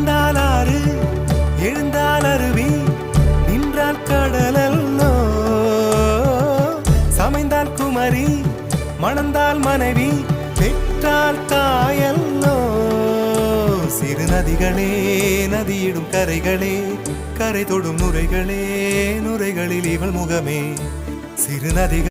விழுந்தால் ஆறு எழுந்தால் அருவி நின்றால் கடலல்லோ சமைந்தால் குமரி மணந்தால் மனைவி பெற்றால் தாயல்லோ சிறு நதிகளே நதியிடும் கரைகளே கரை தொடும் நுரைகளே நுரைகளில் இவள் முகமே சிறு நதிகள்